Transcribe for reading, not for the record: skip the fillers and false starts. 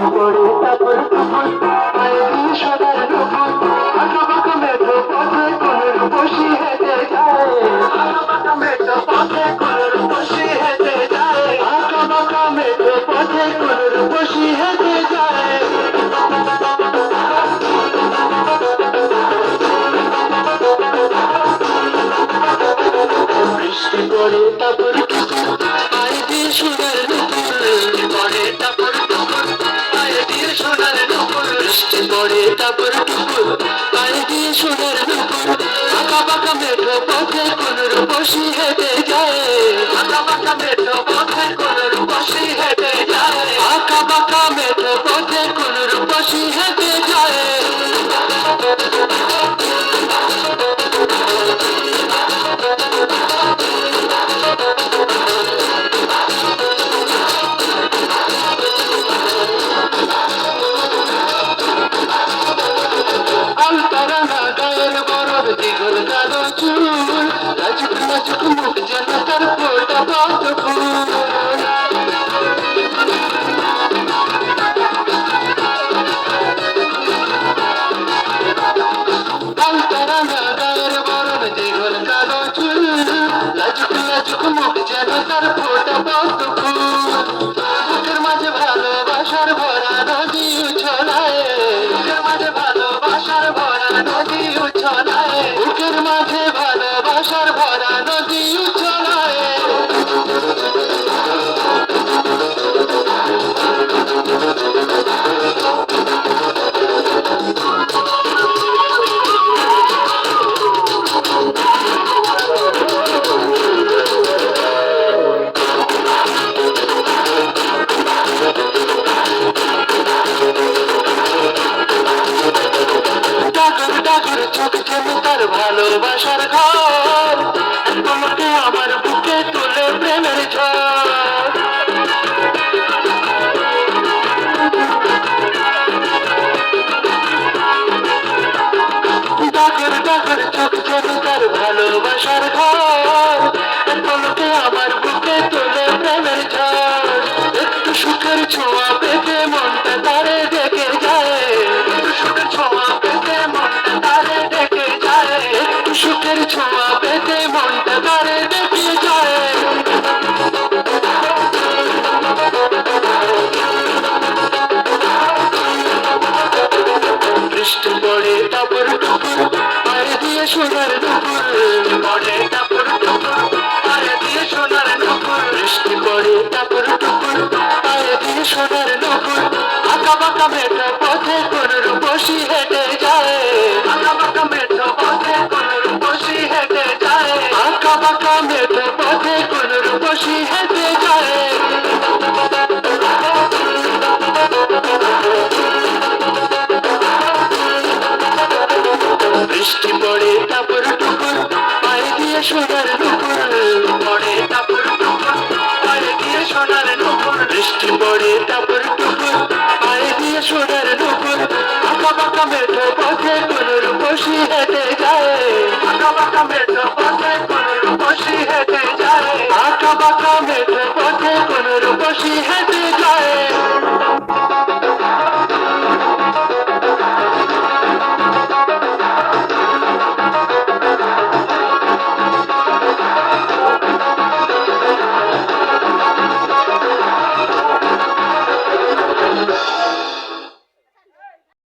পড়ে তারপর টুকুর পায়ে দিয়ে সোনার নুপুর আঁকাবাঁকা মেঠো পথে কোন রূপসী হেঁটে যায় আঁকাবাঁকা মেঠো পথে কোন রূপসী হেঁটে যায় আঁকাবাঁকা মেঠো পথে কোন রূপসী হেঁটে যায় বৃষ্টি পড়ে তারপর টুকুর পায়ে দিয়ে সোনার নুপুর পড়ে তারপর টুকুর পায়ে দিয়ে সোনার নুপুর বৃষ্টি পড়ে তারপর টুকুর পায়ে দিয়ে সোনার নুপুর আঁকাবাঁকা মেঠো পথে কোন রূপসী হেঁটে যায় আঁকাবাঁকা মেঠো পথে কোন রূপসী হেঁটে যায় আঁকাবাঁকা মেঠো পথে কোন রূপসী হেঁটে যায় আলতারানা গায়ের বরফ দ্বিগুণ কালো চুল লাজুক লাজুক মুখ যেন তার ফোটা পদ্ম ফুল আলতারানা গায়ের বরফ দ্বিগুণ কালো চুল লাজুক লাজুক মুখ যেন তার ফোটা পদ্ম ফুল বুকের মাঝে ভালোবাসার ভরা নদী উছলায় বুকের মাঝে ভালোবাসার ভরা নদী উছলায় বুকের মাঝে ভালোবাসার ভরা নদী উছলায় ডাগর ডাগর চোখ যেন তার ভালোবাসার ঘর তোমাকে আমার বুকে তুলে প্রেমের ঝড় ডাগর ডাগর চোখ যেন তার ভালোবাসার ঘর তোমাকে আমার বুকে তুলে প্রেমের ঝড় একটু সুখের ছোঁয়া পেতে মনটা তারে ডেকে যায় একটু সুখের ছোঁয়া পেতে মনটা তারে ডেকে যায় একটু সুখের ছোঁয়া পেতে মনটা তারে ডেকে যায় বৃষ্টি পড়ে তারপর টুকুর পায়ে দিয়ে সোনার নুপুর পড়ে তারপর টুকুর পায়ে দিয়ে সোনার নুপুর বৃষ্টি পড়ে তারপর টুকুর পায়ে দিয়ে সোনার নুপুর আঁকাবাঁকা মেঠো পথে কোন রূপসী হেঁটে যায় আঁকাবাঁকা মেঠো পথে কোন রূপসী হেঁটে যায় আঁকাবাঁকা মেঠো পথে কোন রূপসী হেঁটে যায় বৃষ্টি পড়ে তারপর টুকুর পায়ে দিয়ে সোনার নুপুর পড়ে তারপর টুকুর পায়ে দিয়ে সোনার নুপুর বৃষ্টি পড়ে তারপর টুকুর পায়ে দিয়ে সোনার নুপুর আঁকাবাঁকা মেঠো পথে কোন রূপসী হেঁটে যায় আঁকাবাঁকা মেঠো পথে কোন রূপসী হেঁটে যায় আঁকাবাঁকা মেঠো পথে কোন রূপসী হেঁটে